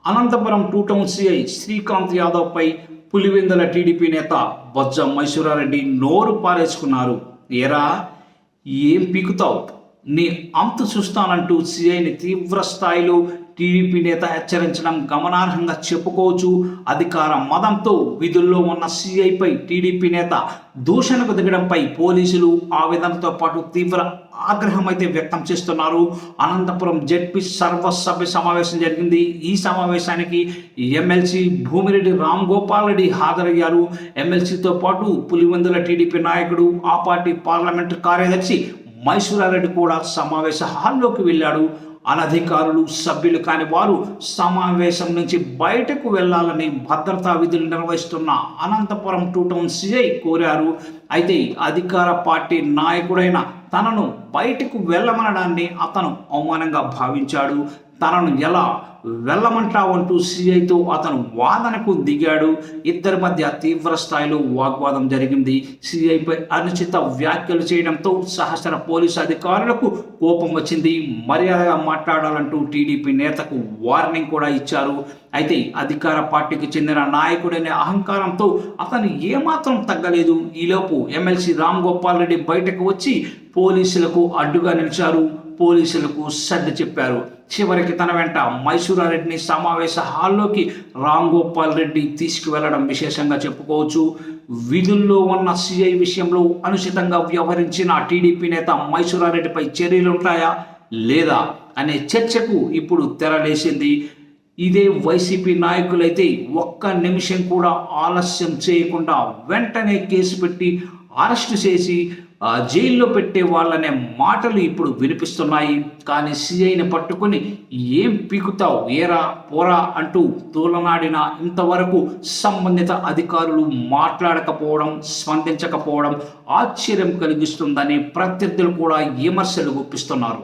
Anantapuram two town CI Srikanth యాదవ్పై Pulivendula TDP నేత బొజ్జ మైసూరారెడ్డి నోరు పారేసుకున్నారు. ఏరా ఏం పీకుతావు, నీ అంతు చూస్తానంటూ సిఐని తీవ్ర స్థాయిలో టీడీపీ నేత హెచ్చరించడం గమనార్హంగా చెప్పుకోవచ్చు. అధికార మదంతో విధుల్లో ఉన్న సిఐపై టీడీపీ నేత దూషణకు దిగడంపై పోలీసులు ఆవేదనతో పాటు తీవ్ర ఆగ్రహం అయితే వ్యక్తం చేస్తున్నారు. అనంతపురం జెడ్పీ సర్వసభ్య సమావేశం జరిగింది. ఈ సమావేశానికి ఎమ్మెల్సీ భూమిరెడ్డి రామ్ గోపాల్ రెడ్డి హాజరయ్యారు. ఎమ్మెల్సీతో పాటు పులివెందుల టీడీపీ నాయకుడు, ఆ పార్టీ పార్లమెంటరీ కార్యదర్శి మైసూరారెడ్డి కూడా సమావేశ హాల్లోకి వెళ్ళాడు. అనధికారులు, సభ్యులు కాని వారు సమావేశం నుంచి బయటకు వెళ్లాలని భద్రతా విధులు నిర్వహిస్తున్న అనంతపురం టూ టౌన్ సిఐ కోరారు. అయితే అధికార పార్టీ నాయకుడైన తనను బయటకు వెళ్ళమనడాన్ని అతను అవమానంగా భావించాడు. తనను ఎలా వెళ్ళమంటావంటూ సిఐతో అతను వాదనకు దిగాడు. ఇద్దరి మధ్య తీవ్ర స్థాయిలో వాగ్వాదం జరిగింది. సిఐపై అనుచిత వ్యాఖ్యలు చేయడంతో సహచర పోలీసు అధికారులకు కోపం వచ్చింది. మర్యాదగా మాట్లాడాలంటూ టీడీపీ నేతకు వార్నింగ్ కూడా ఇచ్చారు. అయితే అధికార పార్టీకి చెందిన నాయకుడనే అహంకారంతో అతను ఏమాత్రం తగ్గలేదు. ఈలోపు ఎమ్మెల్సీ రామ్ గోపాల్ రెడ్డి బయటకు వచ్చి పోలీసులకు అడ్డుగా నిలిచారు. పోలీసులకు సర్ది చెప్పారు. చివరికి తన వెంట మైసూరారెడ్డిని సమావేశ హాల్లోకి రామ్ గోపాల్ రెడ్డి తీసుకువెళ్లడం విశేషంగా చెప్పుకోవచ్చు. విధుల్లో ఉన్న సిఐ విషయంలో అనుచితంగా వ్యవహరించిన టీడీపీ నేత మైసూరారెడ్డిపై చర్యలుంటాయా లేదా అనే చర్చకు ఇప్పుడు తెరలేసింది. ఇదే వైసీపీ నాయకులైతే ఒక్క నిమిషం కూడా ఆలస్యం చేయకుండా వెంటనే కేసు పెట్టి అరెస్టు చేసి జైల్లో పెట్టే వాళ్ళనే మాటలు ఇప్పుడు వినిపిస్తున్నాయి. కానీ సిఐని పట్టుకొని ఏం పీకుతావు, ఏరా పోరా అంటూ తూలనాడిన ఇంతవరకు సంబంధిత అధికారులు మాట్లాడకపోవడం, స్పందించకపోవడం ఆశ్చర్యం కలిగిస్తుందని ప్రత్యర్థులు కూడా విమర్శలు గుప్పిస్తున్నారు.